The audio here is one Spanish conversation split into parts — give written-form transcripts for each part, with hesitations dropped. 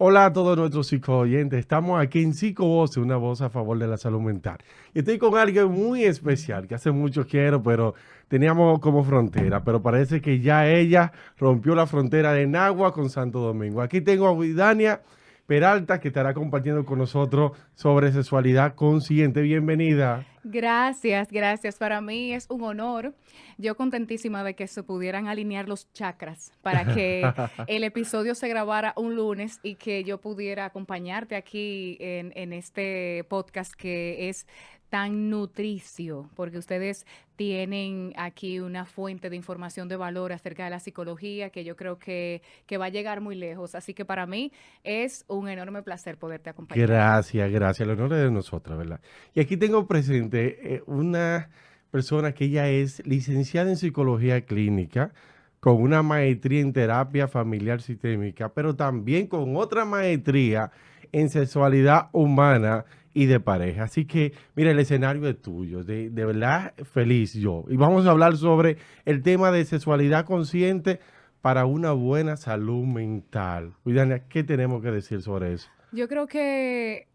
Hola a todos nuestros psico-oyentes. Estamos aquí en Psico Voces, una voz a favor de la salud mental. Y estoy con alguien muy especial, que hace mucho quiero, pero teníamos como frontera. Pero parece que ya ella rompió la frontera de Nagua con Santo Domingo. Aquí tengo a Widania Peralta, que estará compartiendo con nosotros sobre sexualidad consciente. Bienvenida. Gracias, gracias. Para mí es un honor. Yo contentísima de que se pudieran alinear los chakras para que el episodio se grabara un lunes y que yo pudiera acompañarte aquí en este podcast que es tan nutricio, porque ustedes tienen aquí una fuente de información de valor acerca de la psicología que yo creo que va a llegar muy lejos. Así que para mí es un enorme placer poderte acompañar. Gracias, gracias. El honor es de nosotros, ¿verdad? Y aquí tengo presente una persona que ella es licenciada en psicología clínica, con una maestría en terapia familiar sistémica, pero también con otra maestría en sexualidad humana y de pareja. Así que, mira, el escenario es tuyo, de verdad feliz yo. Y vamos a hablar sobre el tema de sexualidad consciente para una buena salud mental. Cuidana, ¿qué tenemos que decir sobre eso? Yo creo que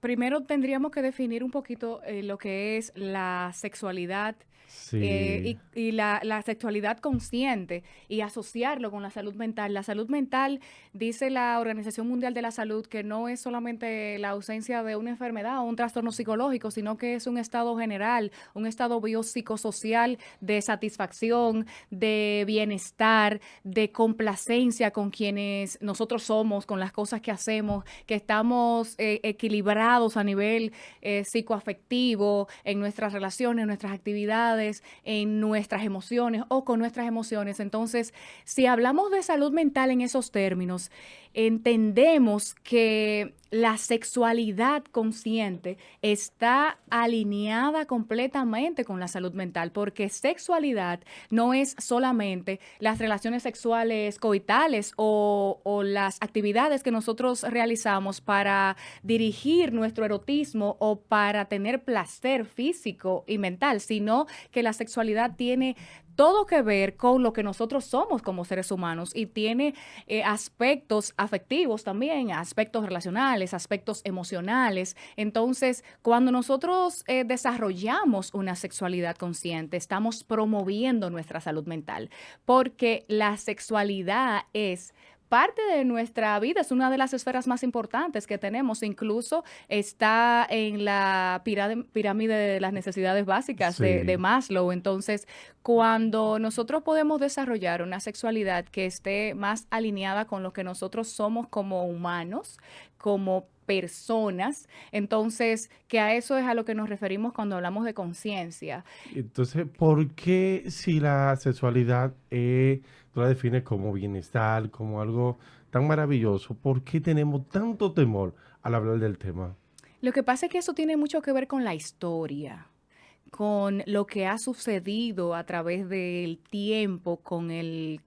primero tendríamos que definir un poquito lo que es la sexualidad Sí, y la sexualidad consciente y asociarlo con la salud mental. La salud mental, dice la Organización Mundial de la Salud, que no es solamente la ausencia de una enfermedad o un trastorno psicológico, sino que es un estado general, un estado biopsicosocial de satisfacción, de bienestar, de complacencia con quienes nosotros somos, con las cosas que hacemos, que estamos equilibrados a nivel psicoafectivo, en nuestras relaciones, en nuestras actividades, en nuestras emociones o con nuestras emociones. Entonces, si hablamos de salud mental en esos términos, entendemos que la sexualidad consciente está alineada completamente con la salud mental, porque sexualidad no es solamente las relaciones sexuales coitales o las actividades que nosotros realizamos para dirigir nuestro erotismo o para tener placer físico y mental, sino que la sexualidad tiene todo que ver con lo que nosotros somos como seres humanos y tiene aspectos afectivos también, aspectos relacionales, aspectos emocionales. Entonces, cuando nosotros desarrollamos una sexualidad consciente, estamos promoviendo nuestra salud mental, porque la sexualidad es parte de nuestra vida, es una de las esferas más importantes que tenemos, incluso está en la pirámide de las necesidades básicas de sí. Maslow. Entonces, cuando nosotros podemos desarrollar una sexualidad que esté más alineada con lo que nosotros somos como humanos, como personas, entonces, que a eso es a lo que nos referimos cuando hablamos de conciencia. Entonces, ¿por qué si la sexualidad tú la defines como bienestar, como algo tan maravilloso, por qué tenemos tanto temor al hablar del tema? Lo que pasa es que eso tiene mucho que ver con la historia, con lo que ha sucedido a través del tiempo con el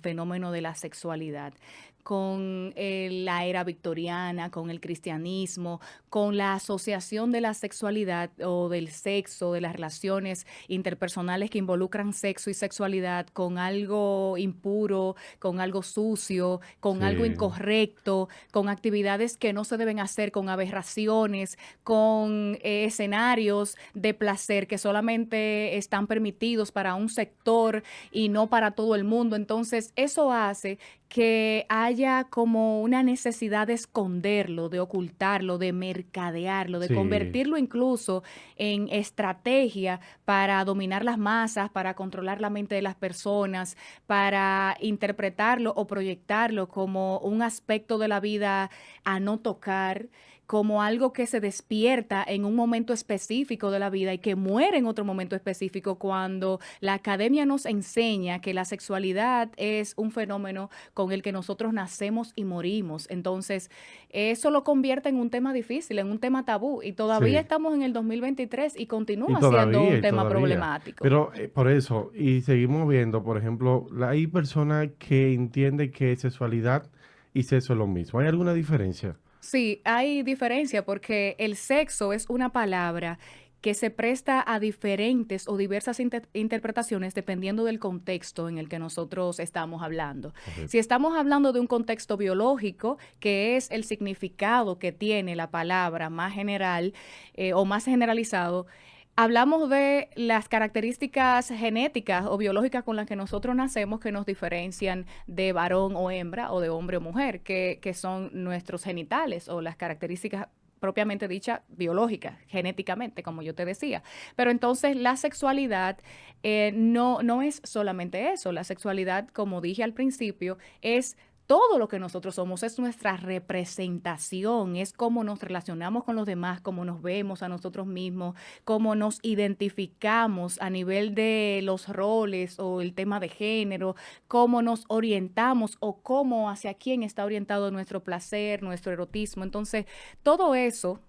fenómeno de la sexualidad, con la era victoriana, con el cristianismo, con la asociación de la sexualidad o del sexo, de las relaciones interpersonales que involucran sexo y sexualidad con algo impuro, con algo sucio, con algo Sí, incorrecto, con actividades que no se deben hacer, con aberraciones, con escenarios de placer que solamente están permitidos para un sector y no para todo el mundo. Entonces, eso hace que haya como una necesidad de esconderlo, de ocultarlo, de mercadearlo, de sí. convertirlo incluso en estrategia para dominar las masas, para controlar la mente de las personas, para interpretarlo o proyectarlo como un aspecto de la vida a no tocar, como algo que se despierta en un momento específico de la vida y que muere en otro momento específico, cuando la academia nos enseña que la sexualidad es un fenómeno con el que nosotros nacemos y morimos. Entonces, eso lo convierte en un tema difícil, en un tema tabú, y todavía Sí, estamos en el 2023 y y continúa siendo todavía, un y tema todavía. problemático. Pero por eso, y seguimos viendo, por ejemplo, hay personas que entienden que sexualidad y sexo es lo mismo. ¿Hay alguna diferencia? Sí, hay diferencia porque el sexo es una palabra que se presta a diferentes o diversas interpretaciones dependiendo del contexto en el que nosotros estamos hablando. Correcto. Si estamos hablando de un contexto biológico, que es el significado que tiene la palabra más general o más generalizado, hablamos de las características genéticas o biológicas con las que nosotros nacemos que nos diferencian de varón o hembra o de hombre o mujer, que son nuestros genitales o las características propiamente dicha biológicas, genéticamente, como yo te decía. Pero entonces la sexualidad no es solamente eso. La sexualidad, como dije al principio, es todo lo que nosotros somos, es nuestra representación, es cómo nos relacionamos con los demás, cómo nos vemos a nosotros mismos, cómo nos identificamos a nivel de los roles o el tema de género, cómo nos orientamos o cómo hacia quién está orientado nuestro placer, nuestro erotismo. Entonces, todo eso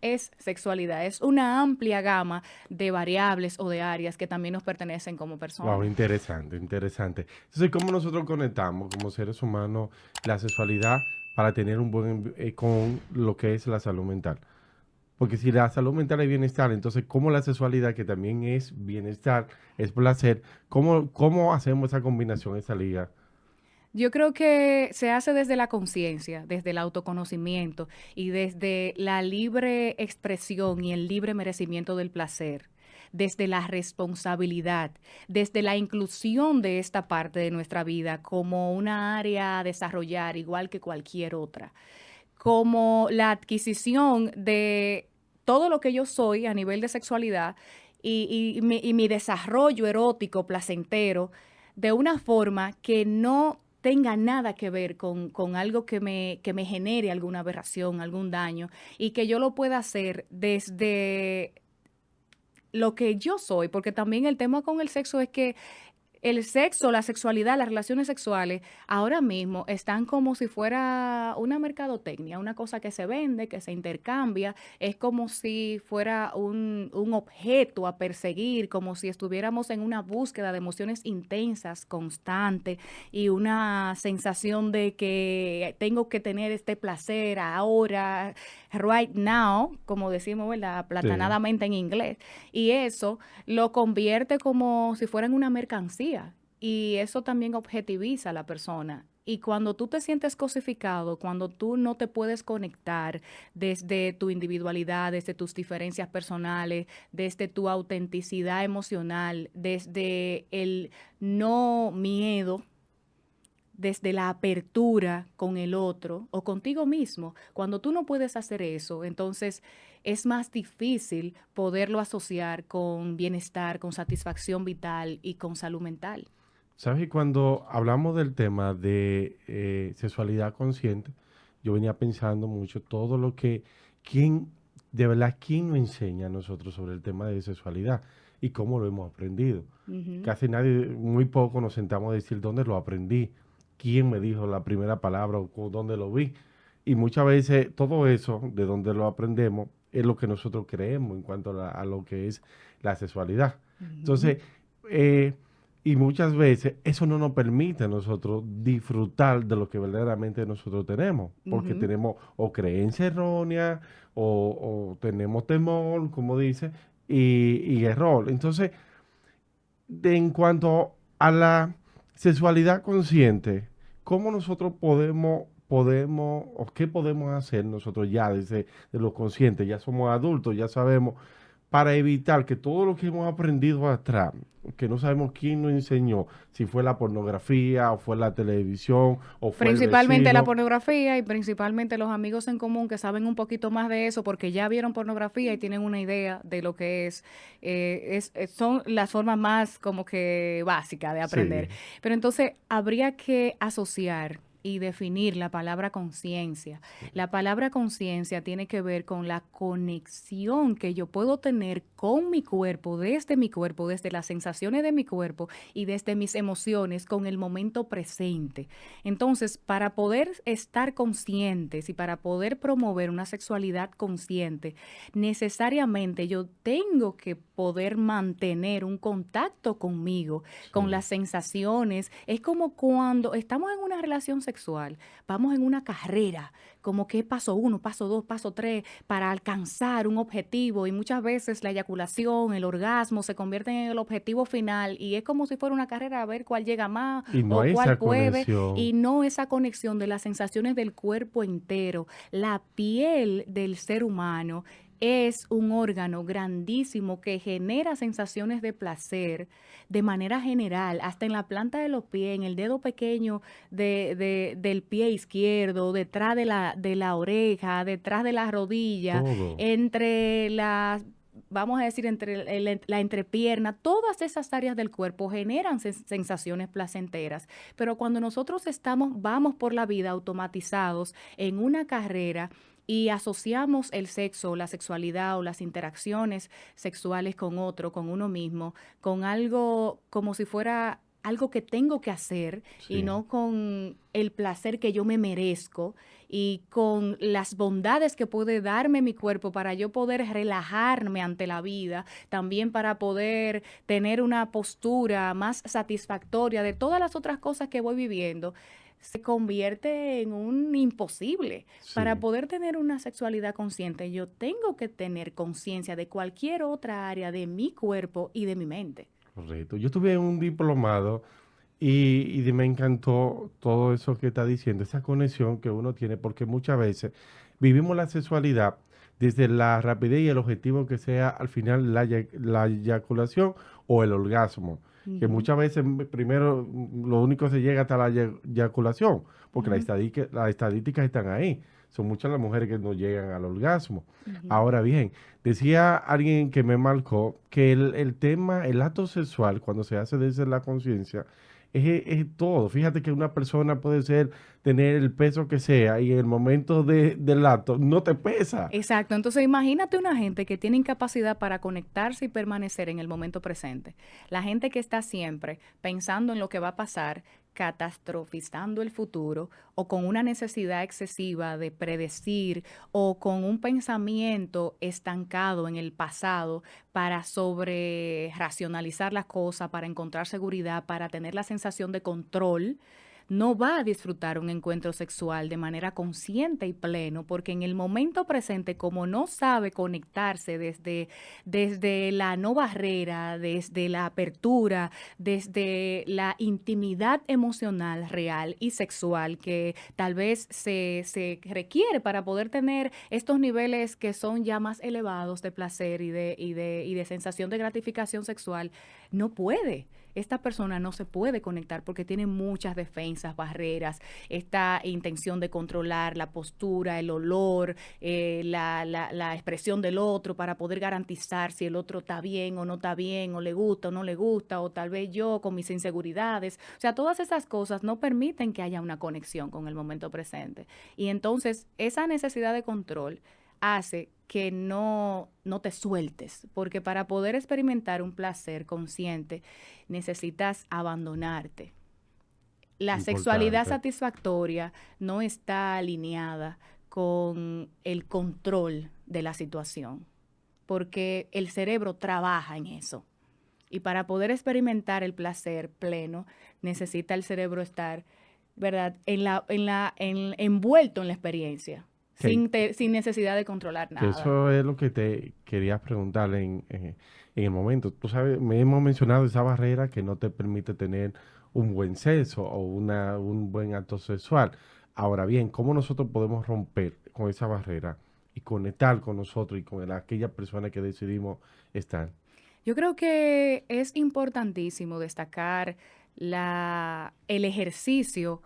es sexualidad, es una amplia gama de variables o de áreas que también nos pertenecen como Wow, personas. interesante, interesante. Entonces, ¿cómo nosotros conectamos como seres humanos la sexualidad para tener un buen con lo que es la salud mental? Porque si la salud mental es bienestar, entonces, ¿cómo la sexualidad, que también es bienestar, es placer, cómo hacemos esa combinación, esa liga? Yo creo que se hace desde la conciencia, desde el autoconocimiento y desde la libre expresión y el libre merecimiento del placer, desde la responsabilidad, desde la inclusión de esta parte de nuestra vida como una área a desarrollar igual que cualquier otra, como la adquisición de todo lo que yo soy a nivel de sexualidad y mi desarrollo erótico, placentero, de una forma que no tenga nada que ver con algo que me genere alguna aberración, algún daño, y que yo lo pueda hacer desde lo que yo soy, porque también el tema con el sexo es que el sexo, la sexualidad, las relaciones sexuales, ahora mismo están como si fuera una mercadotecnia, una cosa que se vende, que se intercambia, es como si fuera un objeto a perseguir, como si estuviéramos en una búsqueda de emociones intensas, constante, y una sensación de que tengo que tener este placer ahora, right now, como decimos, ¿verdad? Sí. Platanadamente en inglés. Y eso lo convierte como si fuera en una mercancía y eso también objetiviza a la persona. Y cuando tú te sientes cosificado, cuando tú no te puedes conectar desde tu individualidad, desde tus diferencias personales, desde tu autenticidad emocional, desde el no miedo, desde la apertura con el otro o contigo mismo, cuando tú no puedes hacer eso, entonces es más difícil poderlo asociar con bienestar, con satisfacción vital y con salud mental. ¿Sabes? Y cuando hablamos del tema de sexualidad consciente, yo venía pensando mucho todo lo que, quién, de verdad, quién nos enseña a nosotros sobre el tema de sexualidad y cómo lo hemos aprendido. Ujú. Casi nadie, muy poco nos sentamos a decir dónde lo aprendí, quién me dijo la primera palabra o dónde lo vi. Y muchas veces todo eso, de donde lo aprendemos, es lo que nosotros creemos en cuanto a lo que es la sexualidad. Ujú. Entonces, eh, y muchas veces eso no nos permite a nosotros disfrutar de lo que verdaderamente nosotros tenemos, porque Ujú. tenemos o creencia errónea o tenemos temor, como dice, y error. Entonces, en cuanto a la sexualidad consciente, ¿cómo nosotros podemos, o qué podemos hacer nosotros ya desde de los conscientes? Ya somos adultos, ya sabemos, para evitar que todo lo que hemos aprendido atrás, que no sabemos quién nos enseñó, si fue la pornografía, o fue la televisión, o fue el Principalmente la vecino. pornografía y principalmente los amigos en común que saben un poquito más de eso porque ya vieron pornografía y tienen una idea de lo que son las formas más como que básicas de aprender. Sí, Pero entonces habría que asociar y definir la palabra conciencia. sí, La palabra conciencia tiene que ver con la conexión que yo puedo tener con mi cuerpo, desde las sensaciones de mi cuerpo y desde mis emociones con el momento presente. Entonces, para poder estar conscientes y para poder promover una sexualidad consciente, necesariamente yo tengo que poder mantener un contacto conmigo, con sí. las sensaciones. Es como cuando estamos en una relación sexual sexual, vamos en una carrera, como que paso uno, paso dos, paso tres, para alcanzar un objetivo y muchas veces la eyaculación, el orgasmo se convierten en el objetivo final y es como si fuera una carrera a ver cuál llega más Y no o hay cuál esa puede conexión. y no esa conexión de las sensaciones del cuerpo entero. La piel del ser humano es un órgano grandísimo que genera sensaciones de placer de manera general, hasta en la planta de los pies, en el dedo pequeño del pie izquierdo, detrás de la oreja, detrás de la rodilla, Todo. entre las, vamos a decir, entre la entrepierna, todas esas áreas del cuerpo generan sensaciones placenteras. Pero cuando nosotros vamos por la vida automatizados en una carrera, y asociamos el sexo, la sexualidad o las interacciones sexuales con otro, con uno mismo, con algo como si fuera algo que tengo que hacer y Sí. no con el placer que yo me merezco y con las bondades que puede darme mi cuerpo para yo poder relajarme ante la vida, también para poder tener una postura más satisfactoria de todas las otras cosas que voy viviendo, se convierte en un imposible. Para Sí. poder tener una sexualidad consciente, yo tengo que tener conciencia de cualquier otra área de mi cuerpo y de mi mente. Correcto. Yo tuve un diplomado me encantó todo eso que está diciendo, esa conexión que uno tiene, porque muchas veces vivimos la sexualidad desde la rapidez y el objetivo que sea al final la eyaculación o el orgasmo, que Ujú, muchas veces primero lo único se llega hasta la eyaculación, porque ujú, las estadísticas están ahí. Son muchas las mujeres que no llegan al orgasmo. ujú. Ahora bien, decía alguien que me marcó que el tema, el acto sexual, cuando se hace desde la conciencia, es todo. Fíjate que una persona puede tener el peso que sea y en el momento del acto no te pesa. Exacto, entonces imagínate una gente que tiene incapacidad para conectarse y permanecer en el momento presente. La gente que está siempre pensando en lo que va a pasar, catastrofizando el futuro o con una necesidad excesiva de predecir o con un pensamiento estancado en el pasado para sobre racionalizar las cosas, para encontrar seguridad, para tener la sensación de control, no va a disfrutar un encuentro sexual de manera consciente y pleno, porque en el momento presente, como no sabe conectarse desde la no barrera, desde la apertura, desde la intimidad emocional real y sexual que tal vez se requiere para poder tener estos niveles que son ya más elevados de placer y de sensación de gratificación sexual, no puede. Esta persona no se puede conectar porque tiene muchas defensas, barreras, esta intención de controlar la postura, el olor, la expresión del otro para poder garantizar si el otro está bien o no está bien, o le gusta o no le gusta, o tal vez yo con mis inseguridades. O sea, todas esas cosas no permiten que haya una conexión con el momento presente. Y entonces esa necesidad de control hace que no te sueltes, porque para poder experimentar un placer consciente necesitas abandonarte. La sexualidad Importante. satisfactoria no está alineada con el control de la situación, porque el cerebro trabaja en eso. Y para poder experimentar el placer pleno, necesita el cerebro estar, ¿verdad?, envuelto en la experiencia, Que, sin necesidad de controlar que nada. eso es lo que te quería preguntar en el momento. Tú sabes, me hemos mencionado esa barrera que no te permite tener un buen sexo o un buen acto sexual. Ahora bien, ¿cómo nosotros podemos romper con esa barrera y conectar con nosotros y con aquella persona que decidimos estar? Yo creo que es importantísimo destacar el ejercicio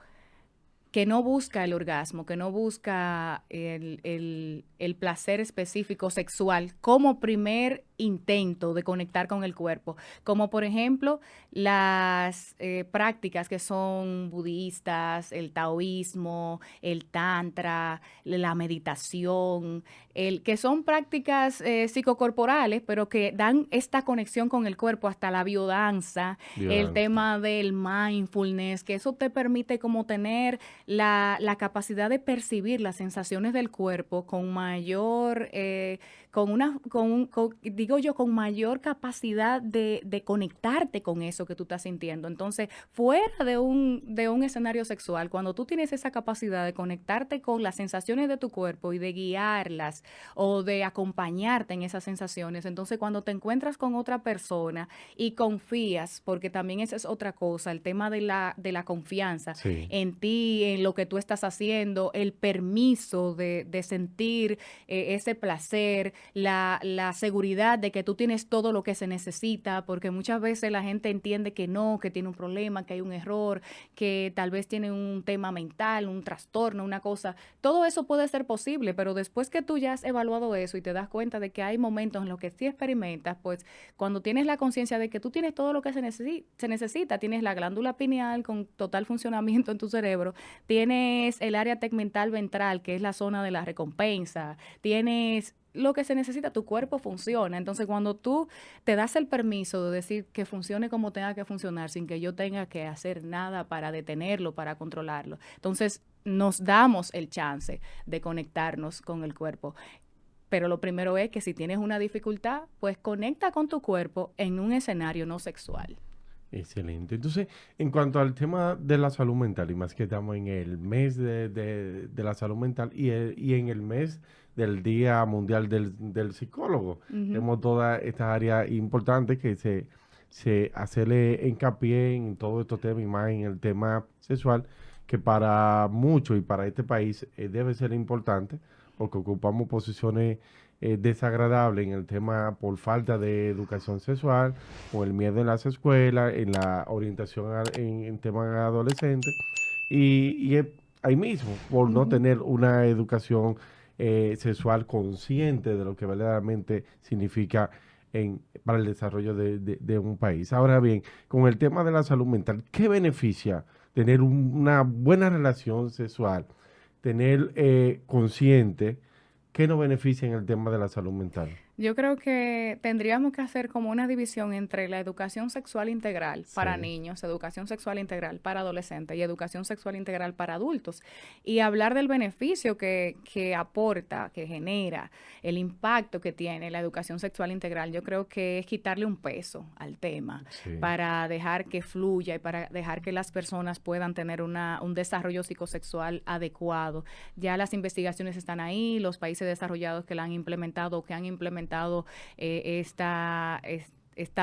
que no busca el orgasmo, que no busca el placer específico sexual como primer intento de conectar con el cuerpo, como por ejemplo las prácticas que son budistas, el taoísmo, el tantra, la meditación, que son prácticas psicocorporales, pero que dan esta conexión con el cuerpo, hasta la biodanza, el Biodanza. tema del mindfulness, que eso te permite como tener la capacidad de percibir las sensaciones del cuerpo con mayor, digo yo, con mayor capacidad de conectarte con eso que tú estás sintiendo. Entonces, fuera de un escenario sexual, cuando tú tienes esa capacidad de conectarte con las sensaciones de tu cuerpo y de guiarlas o de acompañarte en esas sensaciones, entonces cuando te encuentras con otra persona y confías, porque también esa es otra cosa, el tema de la confianza Sí. en ti, en lo que tú estás haciendo, el permiso de sentir ese placer, la seguridad de que tú tienes todo lo que se necesita, porque muchas veces la gente entiende que no, que tiene un problema, que hay un error, que tal vez tiene un tema mental, un trastorno, una cosa. Todo eso puede ser posible, pero después que tú ya has evaluado eso y te das cuenta de que hay momentos en los que sí experimentas, pues cuando tienes la conciencia de que tú tienes todo lo que se necesita, tienes la glándula pineal con total funcionamiento en tu cerebro, tienes el área tegmental ventral, que es la zona de la recompensa, tienes lo que se necesita, tu cuerpo funciona. Entonces, cuando tú te das el permiso de decir que funcione como tenga que funcionar, sin que yo tenga que hacer nada para detenerlo, para controlarlo, entonces nos damos el chance de conectarnos con el cuerpo. Pero lo primero es que si tienes una dificultad, pues conecta con tu cuerpo en un escenario no sexual. Excelente. Entonces, en cuanto al tema de la salud mental, y más que estamos en el mes de la salud mental y en el mes del Día Mundial del Psicólogo, Ujú. tenemos toda esta área importante que se hacerle hincapié en todos estos temas y más en el tema sexual, que para muchos y para este país debe ser importante porque ocupamos posiciones desagradables en el tema por falta de educación sexual con el miedo en las escuelas, en la orientación en temas adolescentes y es ahí mismo, por no Ujú. tener una educación sexual consciente de lo que verdaderamente significa para el desarrollo de un país. Ahora bien, con el tema de la salud mental, ¿qué beneficia tener una buena relación sexual, tener consciente, qué nos beneficia en el tema de la salud mental? Yo creo que tendríamos que hacer como una división entre la educación sexual integral para Sí, niños, educación sexual integral para adolescentes y educación sexual integral para adultos. Y hablar del beneficio que aporta, que genera, el impacto que tiene la educación sexual integral. Yo creo que es quitarle un peso al tema sí. para dejar que fluya y para dejar que las personas puedan tener un desarrollo psicosexual adecuado. Ya las investigaciones están ahí, los países desarrollados que la han implementado, que han implementado esta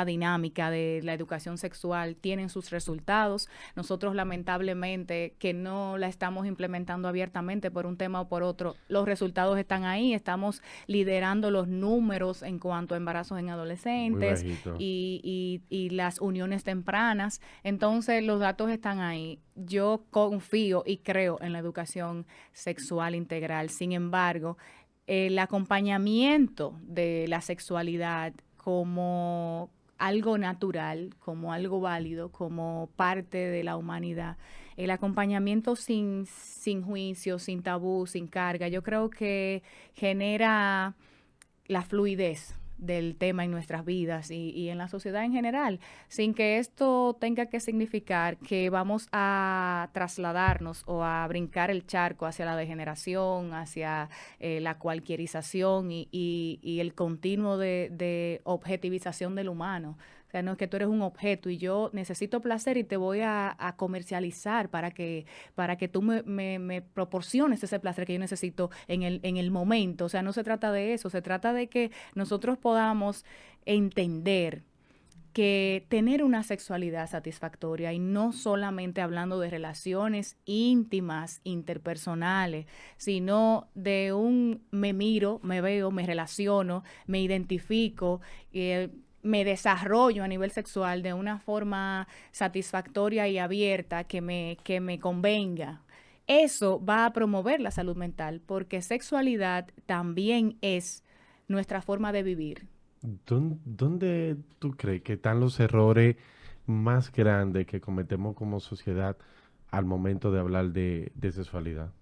dinámica de la educación sexual tienen sus resultados. Nosotros lamentablemente que no la estamos implementando abiertamente por un tema o por otro, los resultados están ahí, estamos liderando los números en cuanto a embarazos en Muy adolescentes bajito. y las uniones tempranas. Entonces los datos están ahí. Yo confío y creo en la educación sexual integral. Sin embargo, el acompañamiento de la sexualidad como algo natural, como algo válido, como parte de la humanidad. El acompañamiento sin juicio, sin tabú, sin carga, yo creo que genera la fluidez del tema en nuestras vidas y en la sociedad en general, sin que esto tenga que significar que vamos a trasladarnos o a brincar el charco hacia la degeneración, hacia la cualquierización y el continuo de objetivización del humano. O sea, no es que tú eres un objeto y yo necesito placer y te voy a comercializar para que tú me proporciones ese placer que yo necesito en el momento. O sea, no se trata de eso, se trata de que nosotros podamos entender que tener una sexualidad satisfactoria y no solamente hablando de relaciones íntimas, interpersonales, sino de un me miro, me veo, me relaciono, me identifico, me desarrollo a nivel sexual de una forma satisfactoria y abierta que me convenga. Eso va a promover la salud mental porque sexualidad también es nuestra forma de vivir. ¿Dónde tú crees que están los errores más grandes que cometemos como sociedad al momento de hablar de sexualidad?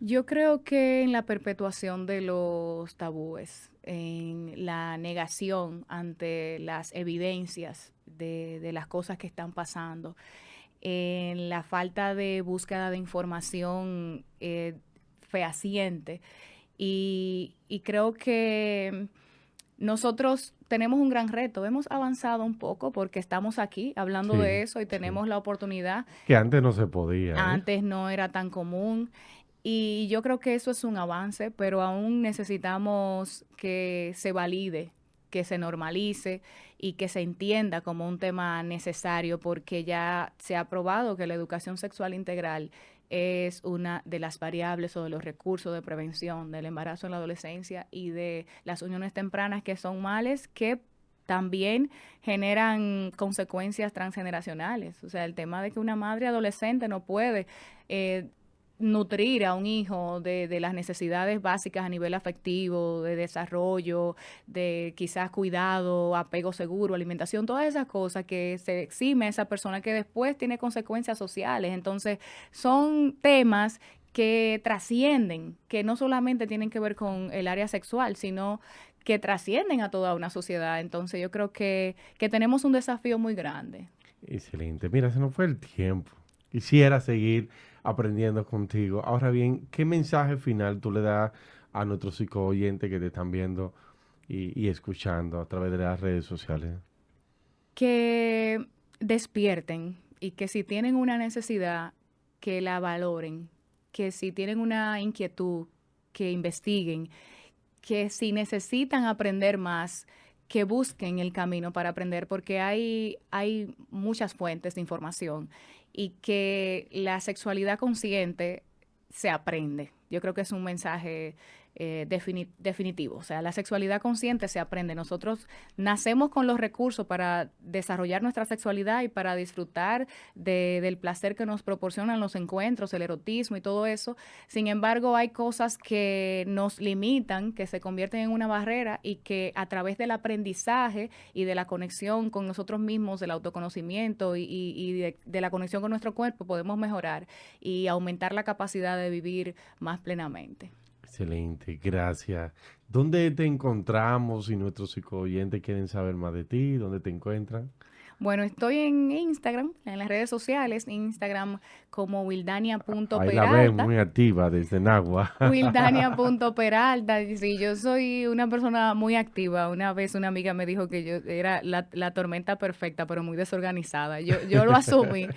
Yo creo que en la perpetuación de los tabúes, en la negación ante las evidencias de las cosas que están pasando, en la falta de búsqueda de información fehaciente. Y creo que nosotros tenemos un gran reto. Hemos avanzado un poco porque estamos aquí hablando Sí, de eso y sí. tenemos la oportunidad. Que antes no se podía, ¿eh? Antes no era tan común. Y yo creo que eso es un avance, pero aún necesitamos que se valide, que se normalice y que se entienda como un tema necesario, porque ya se ha probado que la educación sexual integral es una de las variables o de los recursos de prevención del embarazo en la adolescencia y de las uniones tempranas, que son males que también generan consecuencias transgeneracionales. O sea, el tema de que una madre adolescente no puede nutrir a un hijo de las necesidades básicas a nivel afectivo, de desarrollo, de quizás cuidado, apego seguro, alimentación, todas esas cosas que se exime a esa persona que después tiene consecuencias sociales. Entonces, son temas que trascienden, que no solamente tienen que ver con el área sexual, sino que trascienden a toda una sociedad. Entonces, yo creo que tenemos un desafío muy grande. Excelente. Mira, se nos fue el tiempo. Quisiera seguir aprendiendo contigo. Ahora bien, ¿qué mensaje final tú le das a nuestros psico-oyentes que te están viendo y escuchando a través de las redes sociales? Que despierten y que si tienen una necesidad, que la valoren, que si tienen una inquietud, que investiguen, que si necesitan aprender más, que busquen el camino para aprender, porque hay muchas fuentes de información y que la sexualidad consciente se aprende. Yo creo que es un mensaje definitivo. O sea, la sexualidad consciente se aprende. Nosotros nacemos con los recursos para desarrollar nuestra sexualidad y para disfrutar del placer que nos proporcionan los encuentros, el erotismo y todo eso. Sin embargo, hay cosas que nos limitan, que se convierten en una barrera y que a través del aprendizaje y de la conexión con nosotros mismos, del autoconocimiento y de la conexión con nuestro cuerpo, podemos mejorar y aumentar la capacidad de vivir más plenamente. Excelente, gracias. ¿Dónde te encontramos si nuestros psico-oyentes quieren saber más de ti? ¿Dónde te encuentran? Bueno, estoy en Instagram, en las redes sociales, Instagram como Ahí la ven wildania.peralta. muy activa desde Nagua. Wildania.peralta. Sí, yo soy una persona muy activa. Una vez una amiga me dijo que yo era la tormenta perfecta, pero muy desorganizada. Yo lo asumí.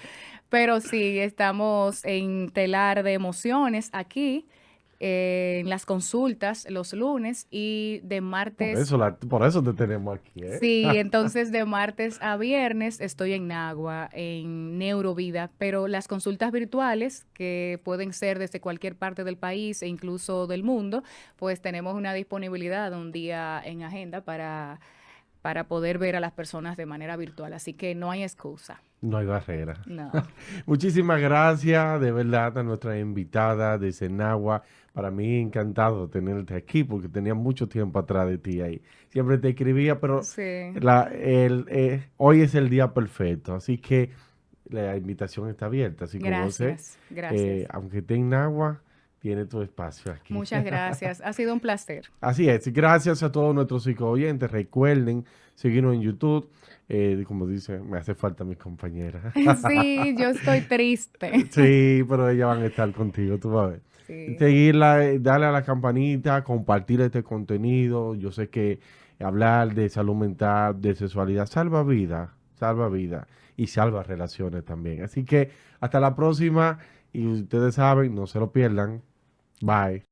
Pero sí, estamos en telar de emociones aquí, en las consultas los lunes y de martes. Por eso te tenemos aquí, ¿eh? Sí, entonces de martes a viernes estoy en Nagua, en Neurovida, pero las consultas virtuales, que pueden ser desde cualquier parte del país e incluso del mundo, pues tenemos una disponibilidad de un día en agenda para poder ver a las personas de manera virtual, así que no hay excusa. No hay barrera. No. Muchísimas gracias, de verdad, a nuestra invitada de Senagua. Para mí, encantado tenerte aquí porque tenía mucho tiempo atrás de ti ahí. Siempre te escribía, pero Sí, hoy es el día perfecto. Así que la invitación está abierta. Así que vos, gracias, gracias. aunque esté en Nagua, tiene tu espacio aquí. Muchas gracias. Ha sido un placer. Así es, gracias a todos nuestros psico-oyentes. Recuerden seguirnos en YouTube. Como dice, me hace falta mis compañeras. Sí, yo estoy triste. Sí, pero ellas van a estar contigo, tú vas a ver. Sí. Seguirla, darle a la campanita, compartir este contenido. Yo sé que hablar de salud mental, de sexualidad, salva vida y salva relaciones también. Así que hasta la próxima y ustedes saben, no se lo pierdan. Bye.